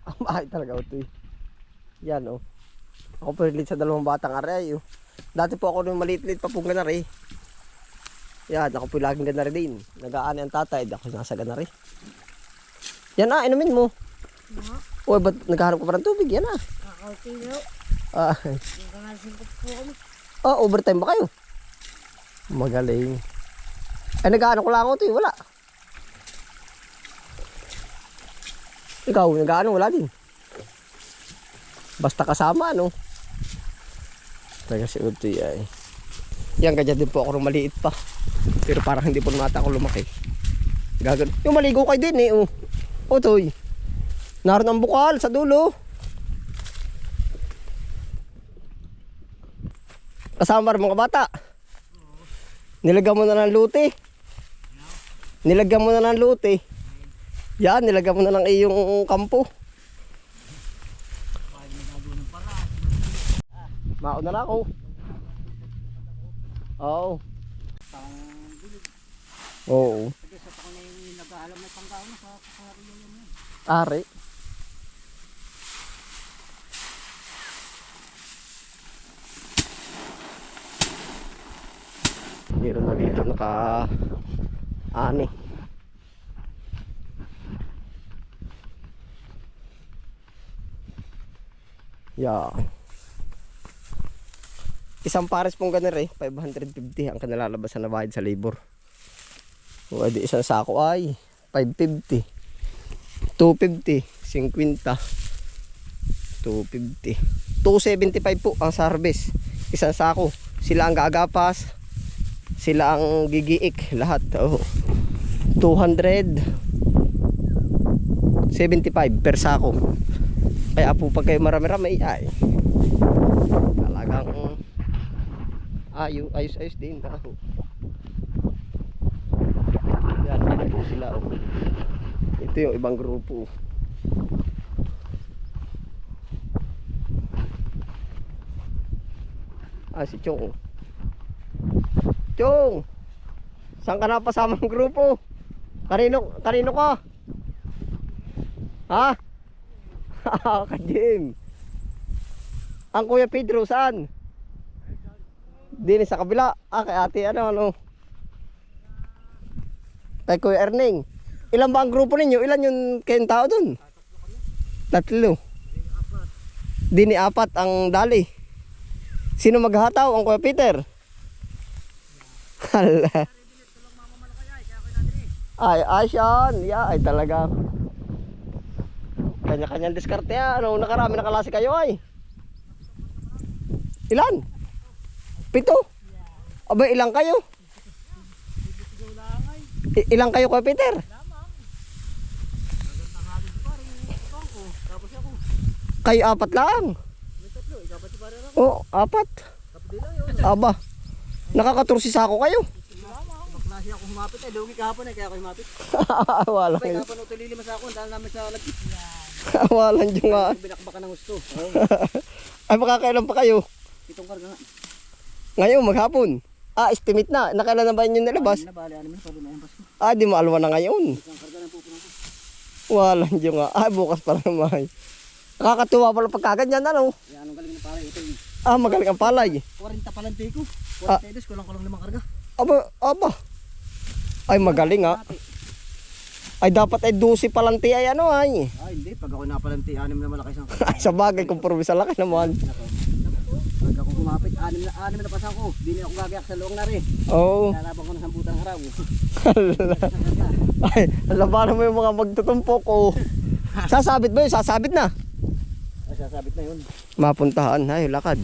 Ang bahay talaga ito eh. Yan oh. Ako prilit sa dalawang batang aray oh. Dati po ako nung maliit-liit pa pong ganari. Yan, ako po laging ganari din. Nag-aani ang tatay, ako nasa ganari. Yan ah, inumin mo. Uy, ba't naghahanap ka pa ng tubig? Yan ah. Ah, overtime ba kayo? Magaling. Ay, nag-aano ko lang ako ito eh, wala. Ikaw, nag-aano, wala din. Basta kasama, ano? Talaga si Utoy ay. Yan, ganyan din po ako nung maliit pa. Pero parang hindi po mata ako lumaki. Gagano. Yung maligo kayo din eh, oh. Utoy. Naroon ang bukal sa dulo. Kasama rin mga bata. Nilagyan mo na ng luti. Nilagyan mo na ng luti. Yan, nilagyan mo na ng iyong kampo. Mauna na ako. Oo. Oo. Ari. Meron na dito naka-ani. Yeah. Isang pares pong ganun eh, 550 ang kanalalabasan na bayad sa labor. O edi isang sako ay 550, 250, 50, 250, 275 po ang service. Isang sako. Sila ang gagapas, sila ang gigiik, lahat. Oh. 275 per sako. Kaya po pag kayo marami-rami ay talagang ayos-ayos din ako. Yan, ito po sila oh. Ito yung ibang grupo. Ah, si Chong. Chong! Saan ka na pasamang grupo? Kanino ka? Ha? Ka-Jim. Ang Kuya Pedro saan? Dini sa kabila. Ah, kay ate ano. Kay Kuya Erning. Ilan ba ang grupo ninyo? Ilan yung kayong tao dun? Tatlo. Dini apat ang dali. Sino maghataw? Ang Kuya Peter? Hala. Ay siyan. Yeah, ay talaga. Kanya-kanyang diskarte yan. Ano, nakarami nakalasi kayo ay. Ilan? 7? Aba, ilang kayo? Ilang kayo Kuya Peter? Kayo 4 lang. Oh, 4. Aba, nakakatursi sako kayo. Baklase ako humapit eh, lugi kahapon eh, kaya ako humapit. Wala. Sabay kahapon ito lilimas ako, dahil namin sa lagkit. Walang dyan nga. Binakbaka ng gusto. Ay, makakailan pa kayo? 7 karga nga. Ngayon, maghapon. Ah, estimate na. Nakailan na ba yun nilabas? Nabali, ano na, pwede na yung pasko. Ah, di maalwa na ngayon. Isang karga ng pupunan ko. Walang dyan nga. Ah, bukas pa naman. Nakakatuwa pala pagkaganyan, ano? Yan, anong galing na pala ito eh. Ah, magaling ang palay. 40 palanti ko. 42, kulang ko lang 5 karga. Aba. Ay, magaling ha. Ay, dapat ay 12 palanti ay ano ay. Ay, hindi. Pag ako napalanti, 6 na malaki isang karga. Ay, sa bagay, kompromis sa laki naman. Pag ako humapit, 6 na pasan ko. Di na ako gagayak sa luong na rin. Oo. Lalaban ko na 10 haraw. Ay, labanan mo yung mga magtutumpok oh. Sasabit ba yun? Sasabit na. Ay, sasabit na yun. Mapuntahan. Ay, lakad.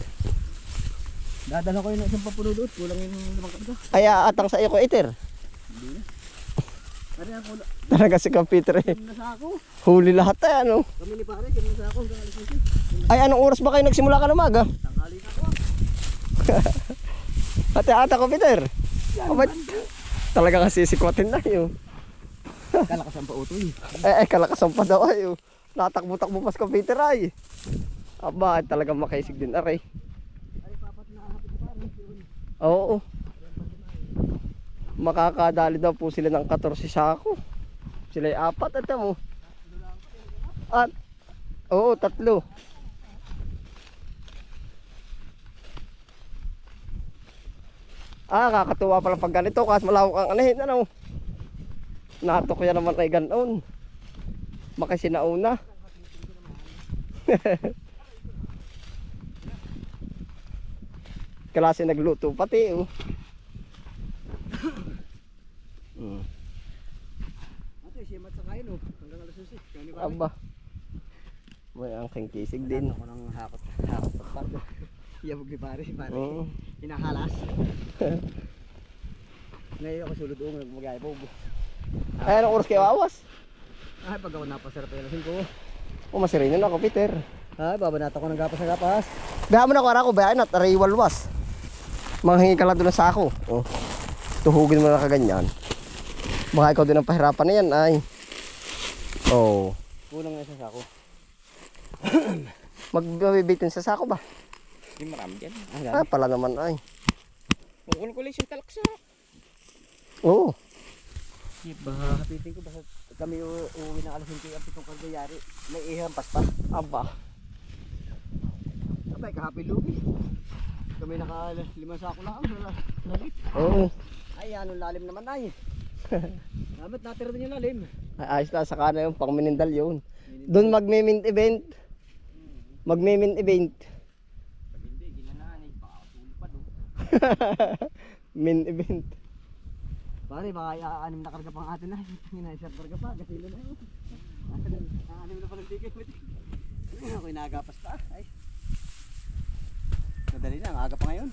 Dadala ko yun ng isang papuludot. Kulang yung 5 karga. Ay, atang sa iyo ko iter. Hindi na. Pare ako, Talaga si Computer eh. nasa ako. Huli lahat ay ano. Kami ni pare, kami nasa ako. Ay, anong oras ba kayo nagsimula ka na maga? Tanghali na ako. Ate Computer. Abay, talaga kasi sikwatin na yun. Kalakasan pa utoy. Kalakasan pa daw ay. Natakbo-takbo pas Computer ay. Aba, talagang makaisig din aray. Ay, papat na hapit pare. Oo. Makakadali daw po sila ng 14 sako. Sila ay 4 at mo. At, oo, 3. Kakatuwa pala pag ganito kasi malawak ang anahin, ano. Natok yan naman ay ganoon. Makisinauna. Klase nagluto pati, oh. Ate, siya sa kain, oh. Hanggang alas 11. Kaya ni pare. Aba. May angking kisig din. Ako ng hakot pag yabog ni pare. Oo. Hinahalas. Ngayon ako sulod o magaya po. Ay, anong oras kayo awas? Ay, pag ako napasarap yung lasing ko. Masirinan ako, Peter. Ay, babanata ko ng gapas na gapas. Gaya mo na ko, arako, bayan at aray walwas. Manghingi ka lang doon sa ako. Oh. Tuhugin mo na kaganyan. Baka ikaw din ang pahirapan na yan, ay. Oh. Kulang nga sa sako. Magbibitin sa sako ba? Hindi marami dyan. Pala naman ay. Kukulis yung talaksa. Oo. Baka hapitin ko basta kami uuwi ng alas 5 ang pitong kagayari. May ihampas pa. Aba. Abay, kahapi lugi. Kami naka 5 sako lang. Lalit. Oo. Ay, anong lalim naman ay. Dapat natira din yung lalim. Ay, ayos na, saka na yung pang minindal yun. Doon magme-mint event. Magme-mint event. Pag hindi, ginanaan eh. Baka tulog pa doon. Mint event. Pare, baka aanim na karga pang atin na. Tingnan isang karga pa, gasilo na yun. Aanim na palang ticket. Ako inagapas pa. Ay. Madali na, ang aga pa ngayon.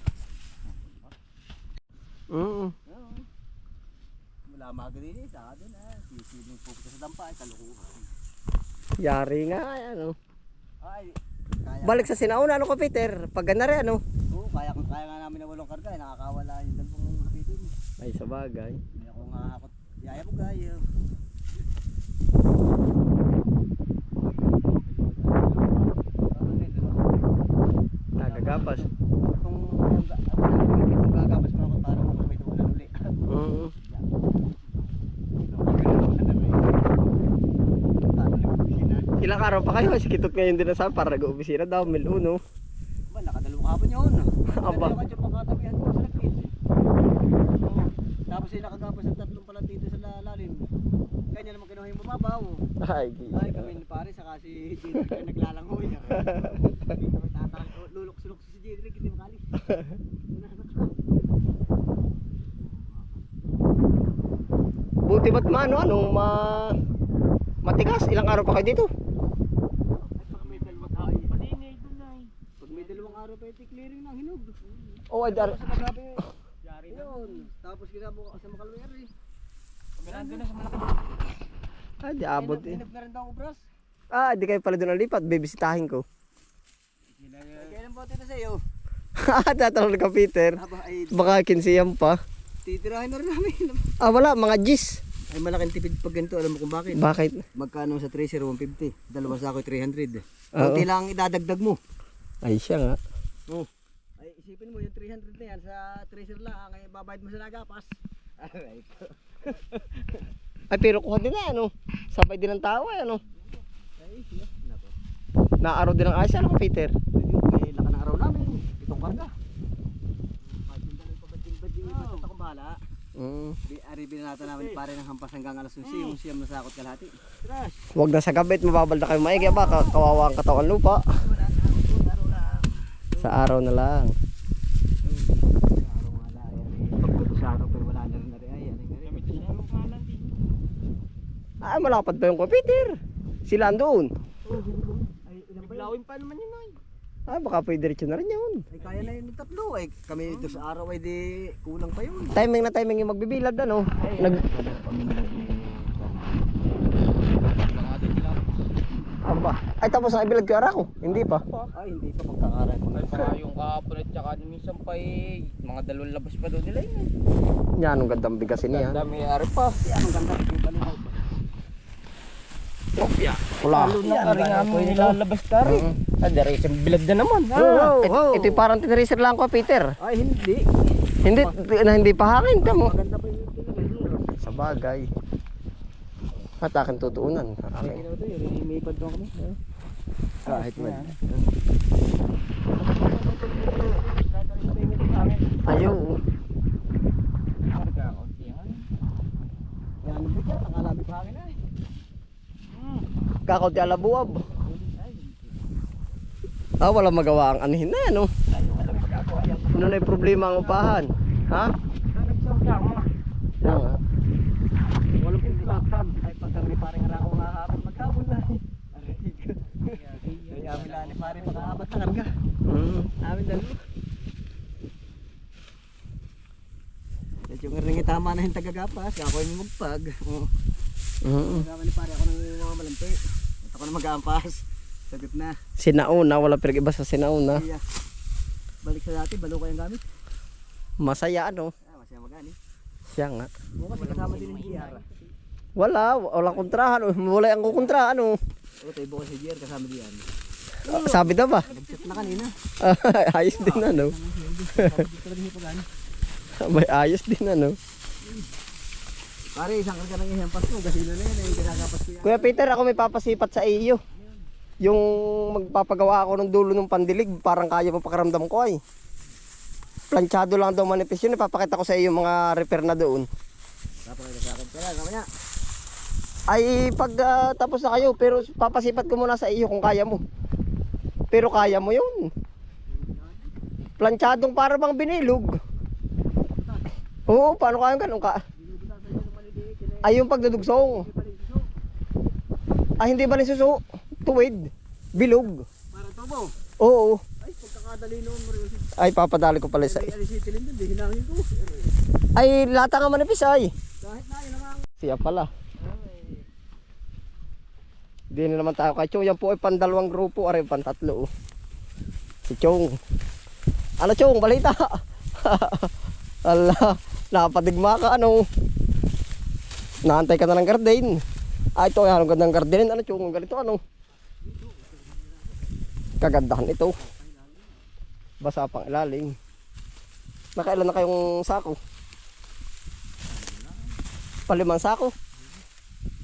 Oo. Oo. Mula maga din eh, sa atin ah. Sisilong po sa dampa ay kalukuhan. Yari nga, ano. Ay, kaya. Balik sa sinauna, ano ko, Peter? Pag gana rin, ano? Oo, kaya nga namin na 8 karga, eh, nakakawala yung dalawang kapitin. Ay, sa bagay. Hindi ako nga hakot. Yaya mo gaya. Nagagapas. Itong gagapas mo ako para may tuulan uli. Oo. Ilang araw pa kayo? Sikitot ngayon din na sa para nag-uubisira daw, mil uno. Ba, nakadalawang hapon yun. Aba. Nakadalawang yung pagkatabihan ko sa lakit. Tapos yung nakagapas ng 3 pala dito sa lalim. Kanya naman kinuha yung mababaw. Ay, Ay, kami ni pare, saka si Jedrick ay naglalangoy. Kami tatakal, lulok-sulok si Jedrick, hindi makalis. buti ba't anong matigas? Ilang araw pa kayo dito? Pag may dalawang araw, Palinay doon ay. pag may 2 araw pa ito, clearing ng hinog. Oo, ay dar. Sa magabi, Yari na. yun. Tapos kinabo sa Makalwer eh. Pagkalaan doon na sa malaki. Ay, di abot eh. Hinog na rin daw ang obras. Di kayo pala doon nalipat. Bibisitahin ko. Kailan po ito sa iyo? Tatanong ka, Peter. Aba, ay Baka kinsiyam pa. titirahin na rin namin. Wala, mga G's. Ay malaking tipid pag ganito, alam mo kung bakit? Bakit? Magkano sa tracer 150, dalawa sa ako 300. Oo. Kunti lang idadagdag mo. Ay, siya nga. Oh. Ay isipin mo yung 300 na yan sa tracer lang, ay babayad mo sa nagapas. Alright. Ay, pero kuha din na, ano? Sabay din ng tao, ano? Ay, siya. Nako. Naaraw din ng ayos, ano ka, Peter? May laka ng araw namin. Itong karga. Pagdindalay pa bading-bading. Basta akong bahala. Ari binanata namin pare ng hampas hanggang alas 11 yung siyam na sakot kalahati. Trash. Huwag na sa gabi at mababal na kayo maigi. Baka kawawa ang katawan lupa. Wala na. Araw lang. Sa araw na lang. Araw nga lang. Pagpunto sa araw pero wala na rin na rin. Ay, Kami ito siya yung kalan din. Ay, malapad pa yung ko, Peter. Sila doon. ay ilan ba yun? Lawin pa naman yun ay. Baka pwede rin na rin yun. Ay kaya na yun ng 3. Ay kami ito sa araw ay di kulang pa yun. Timing na timing yung magbibilad, ano? Aba. Ay, tapos ang ibilad ko ara ko. Hindi pa. Ay hindi pa pagkakaran ko. Ay saka yung kahapon at saka minsan pa eh. Mga 2 labas pa doon nila yun. Yan, ang gandang bigasin niya. Dami ari pa. Yan ang ganda. Yung balinaw. Wala. Lalo na kari nga mo nilalabas ka rin. Dari isang bilad na naman. Ito yung parang tinracer lang ko, Peter. Ay hindi. Hindi pa hangin. Tamo. Maganda pa yung pinag. Sa bagay. At akin tutuunan. Ay, ito yun, may ipad doon kami. Kahit man. Ayun. Karga, konti yan. Yan, ano ba yan? Nakalabit hangin na eh. Kakunti alabuab. Ah, wala magawa ang anihin na yan, oh. Ano na yung problema ang upahan? Ha? Yan nga. Walang pagkakam. Ay, pagka ni paring harako mahapon, maghapon na eh. Kaya amin lang ni paring makahabat na karga. Amin dalo. At yung ring tama na yung tagagapas, ako yung magpag. Kaya ni pare ako ng mga malampi. At ako na mag-aampas. Sagot na. Sinauna, wala pinag-iba sa sinauna. Iya. Balik sa dati, balo kayong gamit. Masaya, ano? Masaya magani. Siya nga. Bukas kasama din yung GR. Walang kontrahan, oh. Wala ang kukontra, ano? Oo, tayo bukas sa GR kasama din yan. Sabi na ba? Nag-chat na kanina. Ayos din, ano? May ayos din, ano? Pare, isang karga ng ihempas mo. Gasino na yun, yung ginagapas ko yan. Kuya Peter, ako may papasipat sa iyo. Yung magpapagawa ako ng dulo ng pandilig, parang kaya mapakaramdam ko ay. Planchado lang daw manipis yun, ipapakita ko sa iyo yung mga repair na doon. Napakita sa akin. Kaya, kama niya. Ay pag tapos na kayo, pero papasipat ko muna sa iyo kung kaya mo. Pero kaya mo yun. Planchadong para bang binilog. Oo, paano kaya ganun ka? Ay yung pagdudugsong. Ay hindi ba suso? Tuwid. Bilog. Para tubo. Oo. Ay, pagkakadali noon mo rin. Ay papadali ko pala sa... Ay, alisitilin din, di hinangin ko. Ay lata nga manipis ay. Kahit na, yun naman. Siya pala. Di na naman tayo kay Chong. Yan po ay pandalawang grupo. Aray pantatlo. Si Chong. Ano Chong? Balita. Ala. Napadigma ka ano. Naantay ka na ng garden. Ay ito. Anong gandang garden. Ano Chong? Ganito ano. Kagandahan ito. Basa pang ilalim. Nakailan na kayong sako? Palimang sako?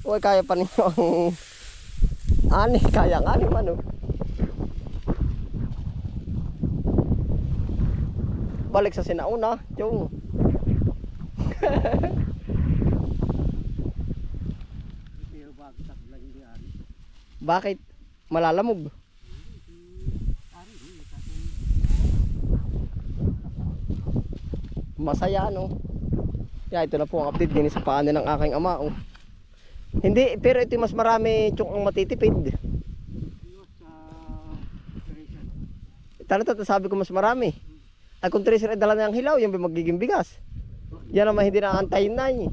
Uy, kaya pa ninyo ang ani, kaya ang ani man, oh. Balik sa sinauna, Chong. Bakit? Malalamog. Masaya, no? Yeah, ito na po ang update din sa paanin ng aking ama, oh. Hindi, pero ito mas marami Chong ang matitipid. Talaga sabi ko mas marami. Ay kung tracer ay dala na ng hilaw, yan ba magiging bigas? Yan naman hindi na antayin na eh.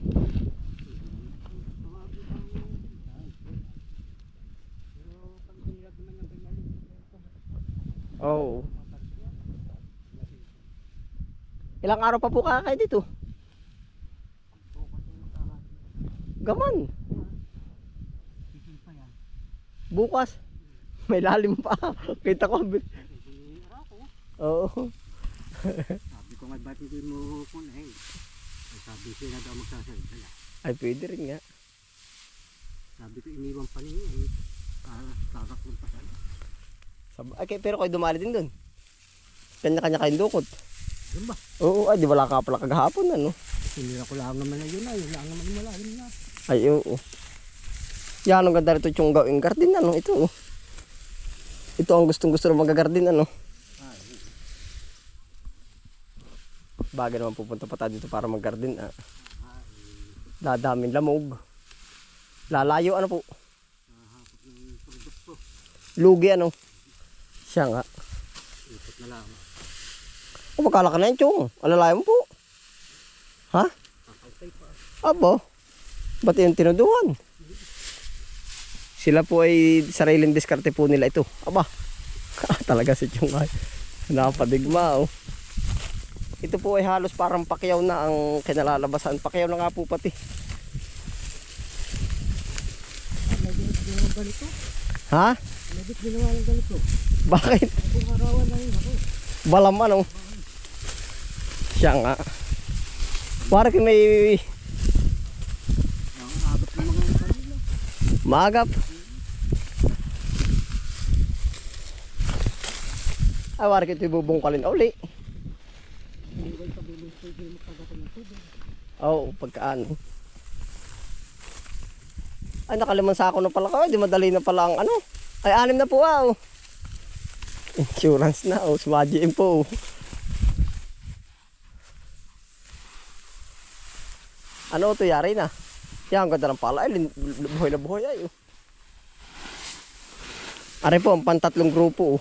Oh. Ilang araw pa po kakay dito? Gaman. Bukas. May lalim pa. Kita ko. Oo. Sabi ko nga ba't hindi mo kunahin? Sabi siya na daw magsasalita. Ay pwede rin nga. Sabi ko iniwan pa niya eh. Para kakakuntasan. Okay, pero kayo dumali din dun. Kanya-kanya kayong dukot. Yun ba? Oo, ay di wala ka pala kagahapon ano. Sinira ko lang naman na yun ay. Yun lang naman yung malalim na. Ay oo. Yan ang ganda rito yung gawing garden ano. Ito oh. Ito ang gustong gusto ng mag-garden ano. Bagay naman pupunta pa tayo dito para mag-garden ah. Dadamin lamog. Lalayo ano po. Lugi ano. Siya nga. Ikot na lang. O magkala ka na yun Chong. Alalayo mo po. Ha? Abo. Ba't yung tinuduhan? Sila po ay sariling diskarte po nila ito. Aba. Talaga si Chong ay napadigma oh. Ito po ay halos parang pakyaw na ang kinalalabasan. Pakyaw na nga po pati. Ha? Nagit ginawa ng ganito. Bakit? Kung arawan na yun ako. Balam ano? Siya nga. Parang may... Ang abot ng mga kanila. Maagap. Ay, wari ko ito ibubungkalin uli. Oo, pagkaan. Ay, nakaliman sa ako na pala ko. Di madali na pala ang ano. Ay, 6 na po ah. Insurance na. Sumadjiin po. Ano ito, yari na. Yan, ang ganda ng pala. Ay, buhay na buhay ay. Ari po, ang pantatlong grupo.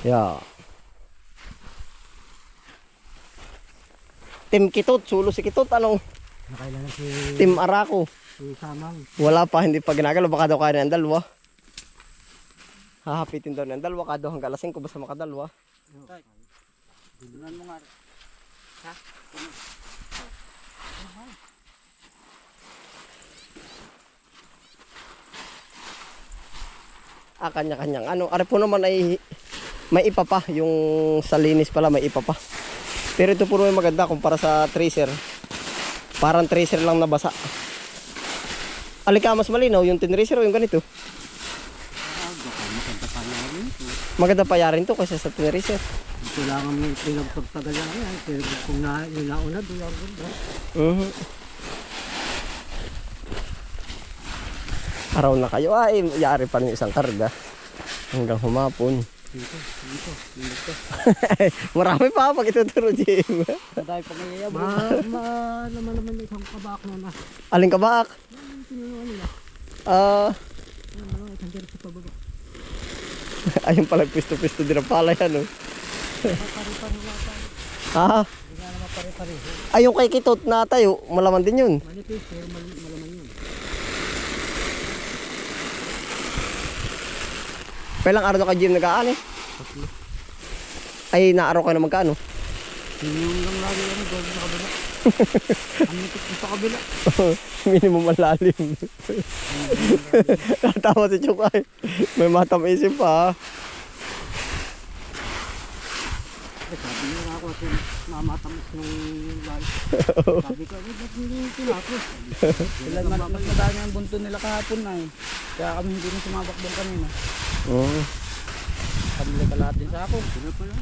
Yeah. Team Kitot, sulo si Kitot, anong? Nakailan si Team Arako. Samang. Wala pa, hindi pa ginagalaw. Baka daw kaya ng dalawa. Hahapitin daw ng dalawa. Kada hanggang alas 5 basta makadalawa. Dilunan mo nga. Ha? Kanya-kanyang ano. Ari po naman ay may ipa pa. Yung sa linis pala may ipa pa. Pero ito po naman maganda kumpara sa tracer. Parang tracer lang nabasa. Alika mas malinaw yung tinracer o yung ganito. Maganda pa yarin to kasi sa tinracer. Kailangan mo yung pinagpagtagal yan. Pero kung yung nauna doon ang ganda. Araw na kayo ay yari pa ng isang karga hanggang humapon. Dito. Marami pa pag ituturo, Jim. Madami pa ngayayabot. Naman isang kabak na na. Aling kabak? Tinunuan nila. Isang dito sa pababa. Ayun pala pisto-pisto din ang palay ano. Pare-pare lang tayo. Hindi nga naman pare-pare. Ay yung kay Kitot na tayo, malaman din yun. Manipis pero malaman yun. Pailang araw na kay Jim nag-aan eh. Ay naaraw ka na magkano? Yung lang lagi ano gawin sa kabila. Ang nipit sa kabila. Minimum malalim. Tatawa si Chukay. May matam isip pa. Sabi niya ako at mamatamis nung live. Sabi ko, ba't hindi tinapos? Ilan mas madami ang bunto nila kahapon na eh. Kaya kami hindi na sumabak doon kanina. Oo. Pamili ka lahat din sa ako. Sino pa lang?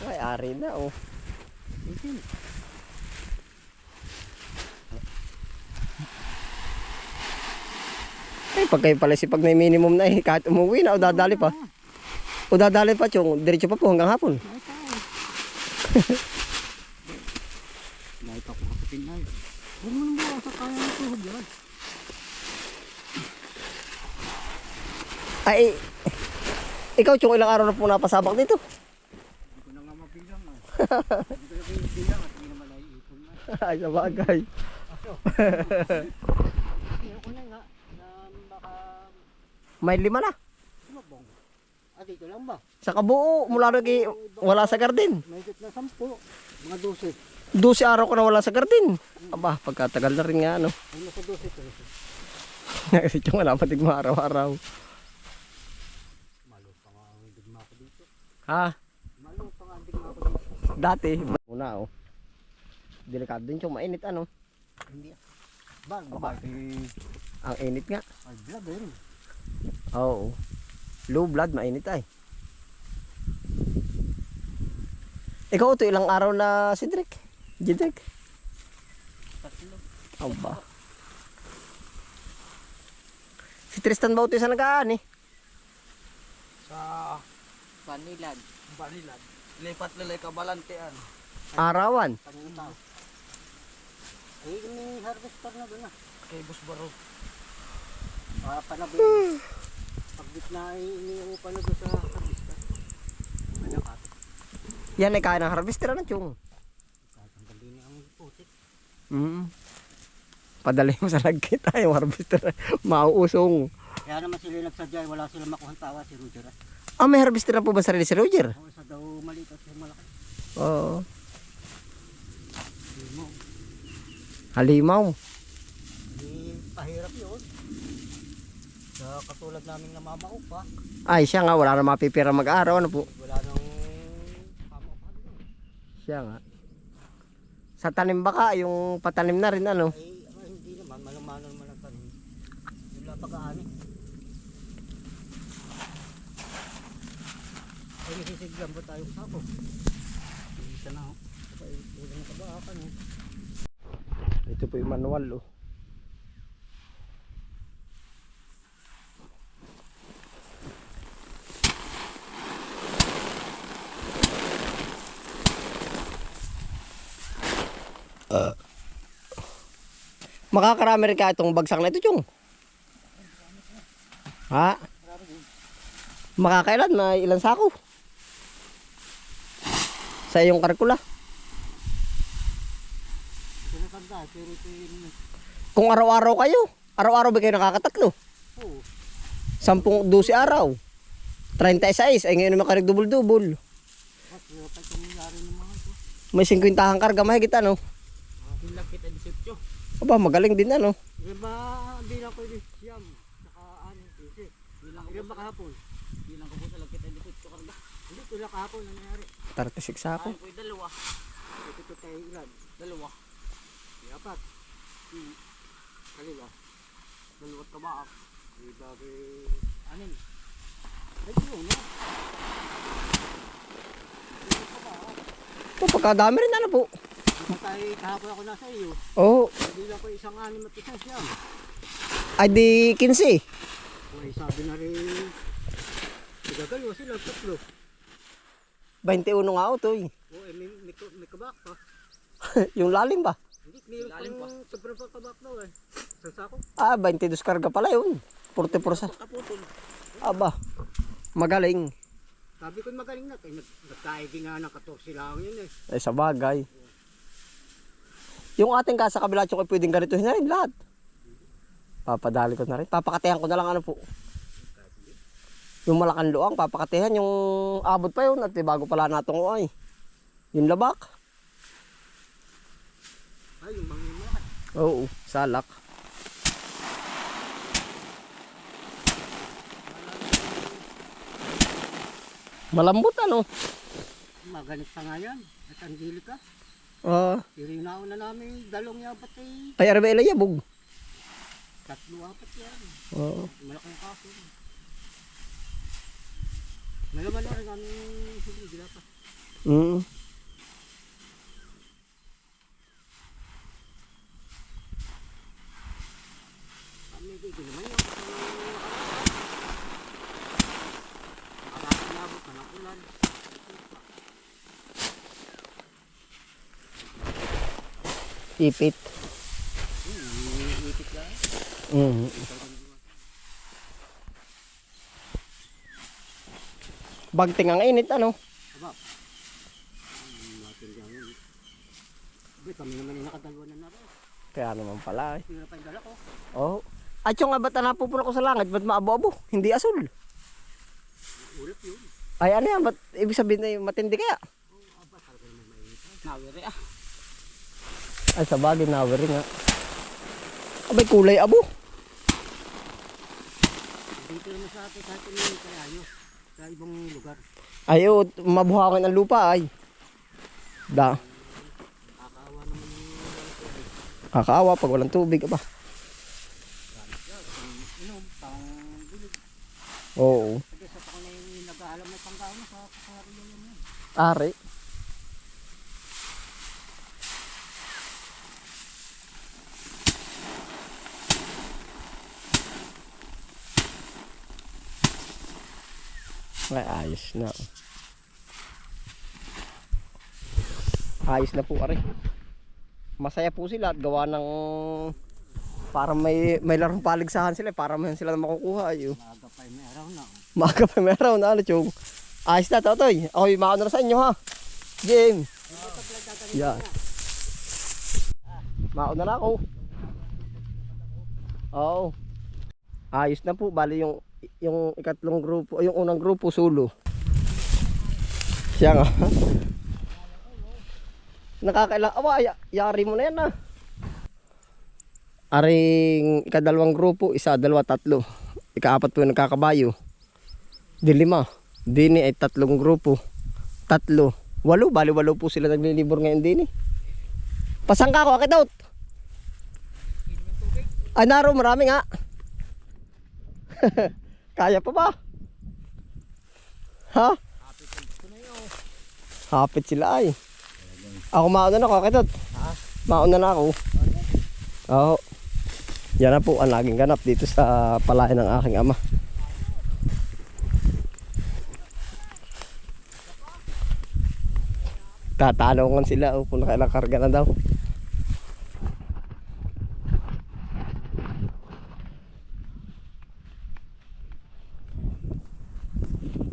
Ay ari na oh. Ay pag kayo pala sipag na yung minimum na eh. Kahit umuwi na o dadali pa. O dadali pa Chong. Diretso pa po hanggang hapon. May pa ko kapatid na. Huwag mo nang bawa sa kaya ng tuhod yan. Ay, ikaw Chong ilang araw na po napasabak dito? Hindi ko na nga mabilang ah. Hindi ko na mabilang at hindi naman naiipon na. Ay sabagay. Ayoko na nga na baka May 5 na. sumabong. Dito lang ba? Sa kabuo mula nagi wala sa garden. May higit na 10. Mga 12. 12 araw ko na wala sa garden. Aba, pagkatagal na rin nga ano. Ay nasa 12 to. Kasi Chong wala patig mo araw-araw. Malo pa nga ang digma ko dito. Ha? Malo pa nga ang digma ko dito. Dati. Una oh. Delikado din Chong, mainit ano. Hindi ah. Bakit? Ang init nga. Ay vlog yun. Oo. Low blood, mainit ay. Ikaw ito ilang araw na si Drake? Jidrek? 3. Aba. Si Tristan ba ito isa nagaan eh? Sa Banilan. Lipat lalay kabalantean. Arawan. Pangitaw. Ay may harvester na doon ah. Kay Boss Baro. Para panabin. Pag gitna ay iniupa na doon sa harvester. Ano ka? Yan ay kaya ng harvester na Chong. Tatanggal din ang putik. Padali mo sa lagkit ay yung harvester. Mauusong. Kaya naman sila nagsadya, wala silang makuhang tawa si Roger. May harvester na po ba sarili si Roger? Oo, isa daw maliit at yung malaki. Oo. Hindi mo. Halimaw. Pahirap yun. Sa katulad namin namamaok pa, Ay siya nga, wala na mapipira mag-araw. Ano po? wala nang pamaok pa doon. Siya nga. Sa tanim baka, yung patanim na rin ano. Ay, hindi naman, malamano naman ang tanim. Yun pag-aani. Ay, nasisigyan ba tayong sako? Isa na ho. Ay, ulang kabakan eh. Ito po yung manual oh. Makakarami rin ka itong bagsak na ito, Chong. Ha? Makakailan na ilang sako? Sa iyong karkula. Sinatanda, pero ito yung... Kung araw-araw kayo, araw-araw ba kayo nakakatatlo? Oo. 10-12 araw. 36, ay ngayon naman karig dubul-dubul. Mas, wala pa itong nangyari ng mga ito. May 50 ang karga, mahigit ano? Hilakit ay disipyo. Aba, magaling din ano? Diba, hindi lang pwede siyam. Saka anong kasi. Hindi ba kahapon? Bilang ko po sa lagkit ay disipyo karga. Hindi, wala kahapon nangyari. 36 ako. Ay, ko'y dalawa. Ito tayo ilan. Dalawa. Apat. Kaliwa. Dalawat kabaak. May bagay. Anin. Ay, yun na. Ito, pagkadami rin ano po. Diba tayo kahapon ako nasa iyo. Oo. Hindi lang ko isang anim at isang siyam. Ay di 15. Ay, sabi na rin. Igagalaw sila, tatlo. 21 nga ito eh. Oo, may kabak pa. Yung lalim ba? Hindi, mayroon Lalim pa. pang sobrang pang kabak daw eh. Sa sako. Ah, 22 karga pala yun. 40%. Kaputol. Aba, magaling. Sabi ko magaling na. Kaya nagkaiging nga ng 14 lang yun eh. Ay sa bagay. Yung ating kasa kabila tsaka pwedeng ganituhin na rin lahat. Papadali ko na rin. Papakatihan ko na lang ano po. Yung Malacan Luang, papakatihan. Yung abot pa yun at bago pala natong ay. Yung labak. Ay, yung mga lahat. Oo, salak. Malambot ano? Maganit pa nga yan. At Angelica. Irinaw na namin dalong yabat eh. Ay Arbela yabog. 3-4 yan. Oo. Malaking kaso. Malaman na rin kami hindi dilapa. Mm. Kami dito naman yung nabot na ng ulan. Ipit. Ipit lang. Mm. Bagting ang init ano? Aba. Natin diyan. Abi kami naman yung nakadalwa na rin. Kaya naman pala eh. Tira pa yung dala ko. Oh. At yung nga ba't napupuno ko sa langit? Ba't maabo-abo? Hindi asul. Ulap yun. Ay ano yan? Ba't ibig sabihin na yung matindi kaya? Aba talaga naman mainit. Nawiri ah. Ay sa bagay nawari nga. Abay kulay abo. Dito naman sa atin kahit umiinit kaya nyo. Sa ibang lugar. Ay oh, mabuhangin ang lupa ay. Da. Nakakaawa naman yung Kakaawa pag walang tubig aba. inom. Pang bilig. Oo. Kasi sa tako na yung nag-aalam na panggawa na sa kasari yun yun. Ari. Ay, ayos na. Ayos na po, ari. Masaya po sila at gawa ng para may larong paligsahan sila para may sila na makukuha ayo. Maaga pa yung may araw na. Maaga pa meron na ano, Chong. Ayos na, Totoy. Ako'y mauna na sa inyo ha. Game. Yan. Mauna na ako. Oo. Ayos na po, bali yung ikatlong grupo, yung unang grupo sulo. Siya nga. Nakakailang, yari mo na yan ah. Aring ikadalawang grupo, isa, dalawa, tatlo. Ikaapat po yung nagkakabayo. Di 5. Dini ay 3 grupo. 3. 8, bali 8 po sila naglilibor ngayon dini. Pasang ka ako, akit out. Ay naro, marami nga. Kaya pa ba? Ha? Hapit sila ay. Ako mauna na ako, Kitot. Mauna na ako. Oo. Yan na po ang laging ganap dito sa palayan ng aking ama. Tatanungan sila kung nakailang karga na daw.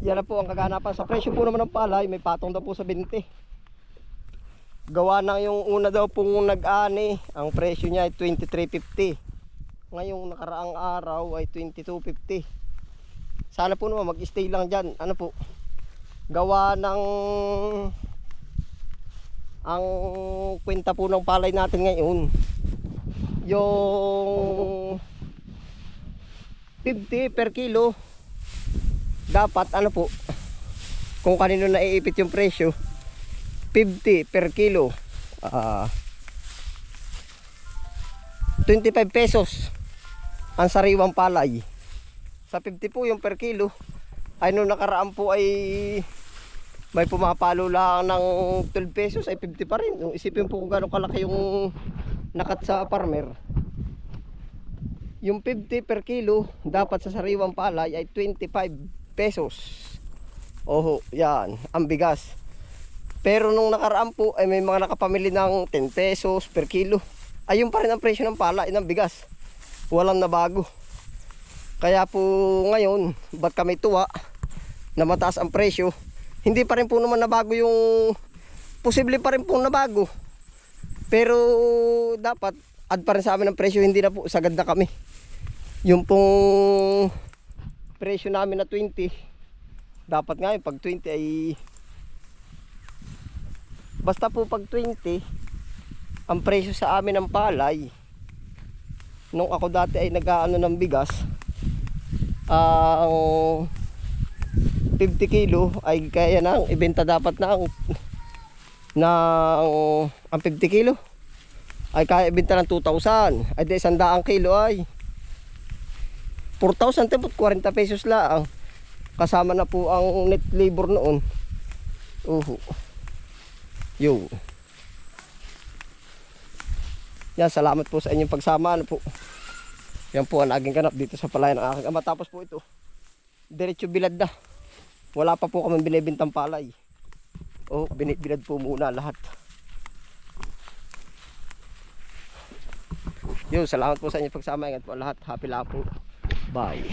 Yan na po ang kaganapan. Sa presyo po naman ng palay, may patong daw po sa 20. Gawa na yung una daw pong nag-ani, ang presyo niya ay 23.50. Ngayong nakaraang araw ay 22.50. Sana po naman mag-stay lang dyan. Ano po? Gawa ng ang kwenta po ng palay natin ngayon, yung 50 per kilo, dapat ano po, kung kanino naiipit yung presyo, 50 per kilo, 25 pesos ang sariwang palay. Sa 50 po yung per kilo, ay nung nakaraan po ay may pumapalo lang ng 12 pesos, ay 50 pa rin. Isipin po kung gano'ng kalaki yung nakat sa farmer. Yung 50 per kilo dapat sa sariwang palay ay 25 pesos. Oho, yan ang bigas. Pero nung nakaraan po ay may mga nakapamili ng 10 pesos per kilo. Ayun pa rin ang presyo ng palay ng bigas. Walang nabago. Kaya po ngayon, ba't kami tuwa na mataas ang presyo? Hindi pa rin po naman nabago yung, posible pa rin po nabago. Pero dapat add pa rin sa amin ang presyo, hindi na po sagad na kami. Yung pong presyo namin na 20, dapat nga pag 20 ay, basta po pag 20 ang presyo sa amin ng palay. Nung ako dati ay nag-aano ng bigas, ang 50 kilo ay kaya nang ibenta dapat na ang 50 kilo ay kaya ibenta ng 2,000. Ay di 100 kilo ay 4,000, 40 pesos lang. Kasama na po ang net labor noon. Yo. Yan, salamat po sa inyong pagsama. Ano po? Yan po ang naging ganap dito sa palayan ng aking ama. Tapos po ito, diretso bilad na. Wala pa po kami binibintang palay. Binibinad po muna lahat. Yun, salamat po sa inyong pagsama. Ingat po lahat. Happy lang po. Bye.